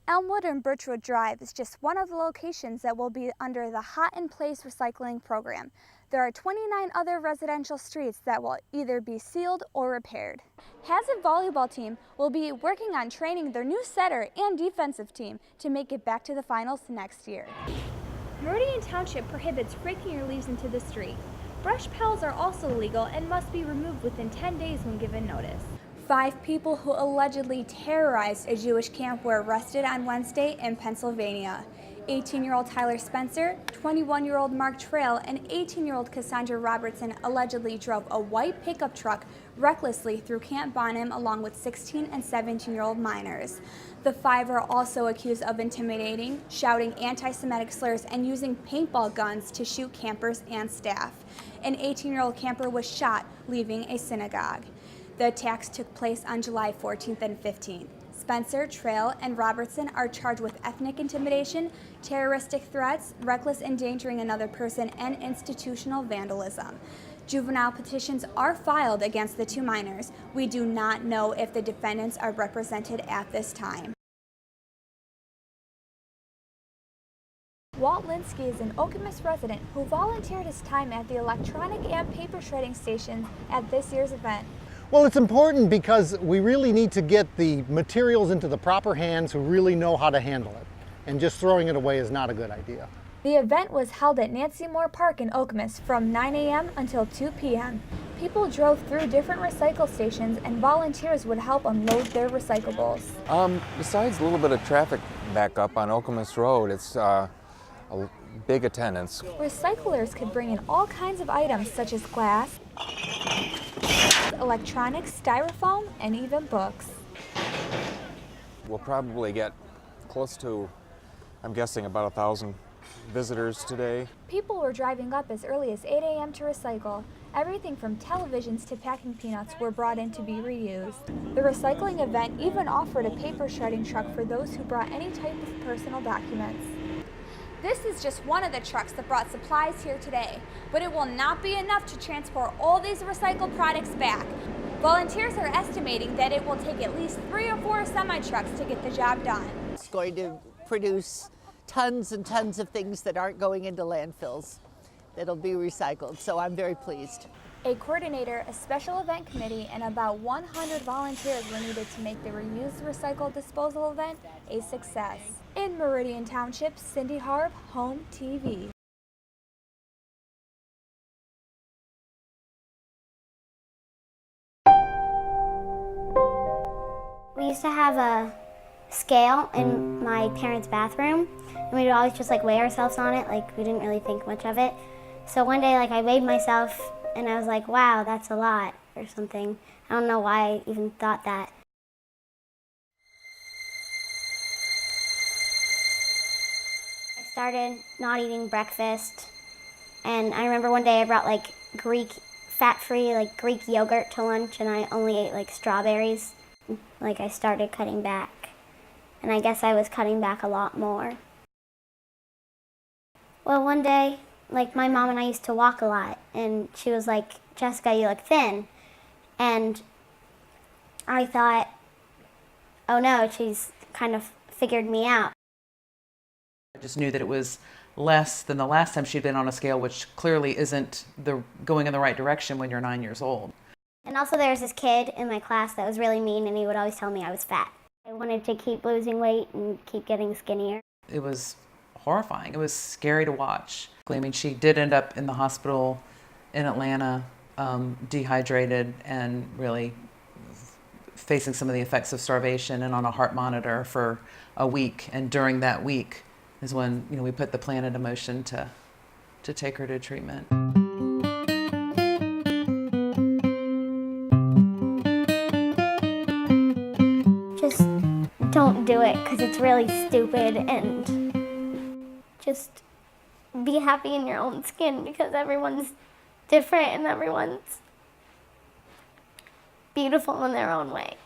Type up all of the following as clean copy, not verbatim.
Elmwood and Birchwood Drive is just one of the locations that will be under the Hot in Place recycling program. There are 29 other residential streets that will either be sealed or repaired. Hazard volleyball team will be working on training their new setter and defensive team to make it back to the finals next year. Meridian Township prohibits raking your leaves into the street. Brush piles are also illegal and must be removed within 10 days when given notice. 5 people who allegedly terrorized a Jewish camp were arrested on Wednesday in Pennsylvania. 18-year-old Tyler Spencer, 21-year-old Mark Trail, and 18-year-old Cassandra Robertson allegedly drove a white pickup truck recklessly through Camp Bonham along with 16 and 17-year-old minors. The 5 are also accused of intimidating, shouting anti-Semitic slurs, and using paintball guns to shoot campers and staff. An 18-year-old camper was shot leaving a synagogue. The attacks took place on July 14th and 15th. Spencer, Trail, and Robertson are charged with ethnic intimidation, terroristic threats, reckless endangering another person, and institutional vandalism. Juvenile petitions are filed against the 2 minors. We do not know if the defendants are represented at this time. Walt Linsky is an Okemos resident who volunteered his time at the electronic and paper shredding stations at this year's event. Well, it's important because we really need to get the materials into the proper hands who really know how to handle it. And just throwing it away is not a good idea. The event was held at Nancy Moore Park in Okemos from 9 a.m. until 2 p.m. People drove through different recycle stations and volunteers would help unload their recyclables. Besides a little bit of traffic backup on Okemos Road, it's a big attendance. Recyclers could bring in all kinds of items such as glass, electronics, styrofoam, and even books. We'll probably get close to, I'm guessing, about 1,000 visitors today. People were driving up as early as 8 a.m. to recycle. Everything from televisions to packing peanuts were brought in to be reused. The recycling event even offered a paper shredding truck for those who brought any type of personal documents. This is just one of the trucks that brought supplies here today, but it will not be enough to transport all these recycled products back. Volunteers are estimating that it will take at least 3 or 4 semi-trucks to get the job done. It's going to produce tons and tons of things that aren't going into landfills that'll be recycled, so I'm very pleased. A coordinator, a special event committee, and about 100 volunteers were needed to make the reused recycled disposal event a success. In Meridian Township, Cindy Harb, Home TV. We used to have a scale in my parents' bathroom, and we would always just weigh ourselves on it, we didn't really think much of it. So one day I weighed myself and I was like, wow, that's a lot, or something. I don't know why I even thought that. I started not eating breakfast, and I remember one day I brought Greek, fat-free, Greek yogurt to lunch, and I only ate strawberries. I started cutting back, and I guess I was cutting back a lot more. Well, one day, my mom and I used to walk a lot, and she was like, Jessica, you look thin. And I thought, oh no, she's kind of figured me out. I just knew that it was less than the last time she'd been on a scale, which clearly isn't going in the right direction when you're 9 years old. And also there was this kid in my class that was really mean, and he would always tell me I was fat. I wanted to keep losing weight and keep getting skinnier. It was horrifying. It was scary to watch. I mean, she did end up in the hospital in Atlanta, dehydrated and really facing some of the effects of starvation and on a heart monitor for a week. And during that week is when we put the plan into motion to take her to treatment. Just don't do it because it's really stupid, and just be happy in your own skin because everyone's different and everyone's beautiful in their own way.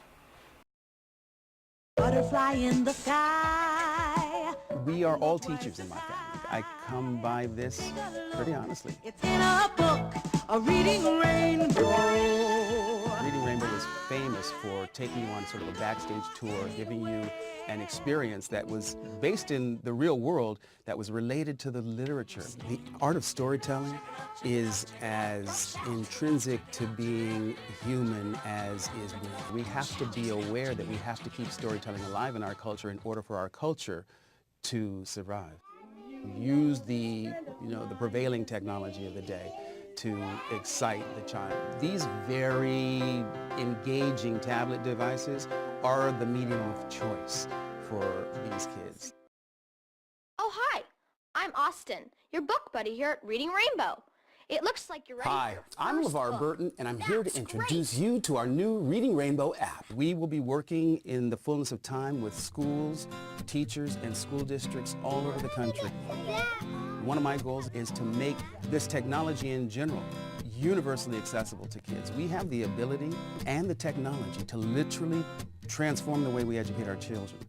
Butterfly in the sky. We are all teachers in my family. I come by this pretty honestly. It's in a book, a reading rainbow. Reading Rainbow was famous us for taking you on sort of a backstage tour, giving you an experience that was based in the real world that was related to the literature. The art of storytelling is as intrinsic to being human as is being. We have to be aware that we have to keep storytelling alive in our culture in order for our culture to survive. Use the prevailing technology of the day to excite the child. These very engaging tablet devices are the medium of choice for these kids. Oh, hi. I'm Austin, your book buddy here at Reading Rainbow. It looks like you're ready for Hi, your I'm first LeVar book. Burton, and I'm here to That's introduce great. you to our new Reading Rainbow app. We will be working in the fullness of time with schools, teachers, and school districts all over the country. One of my goals is to make this technology in general universally accessible to kids. We have the ability and the technology to literally transform the way we educate our children.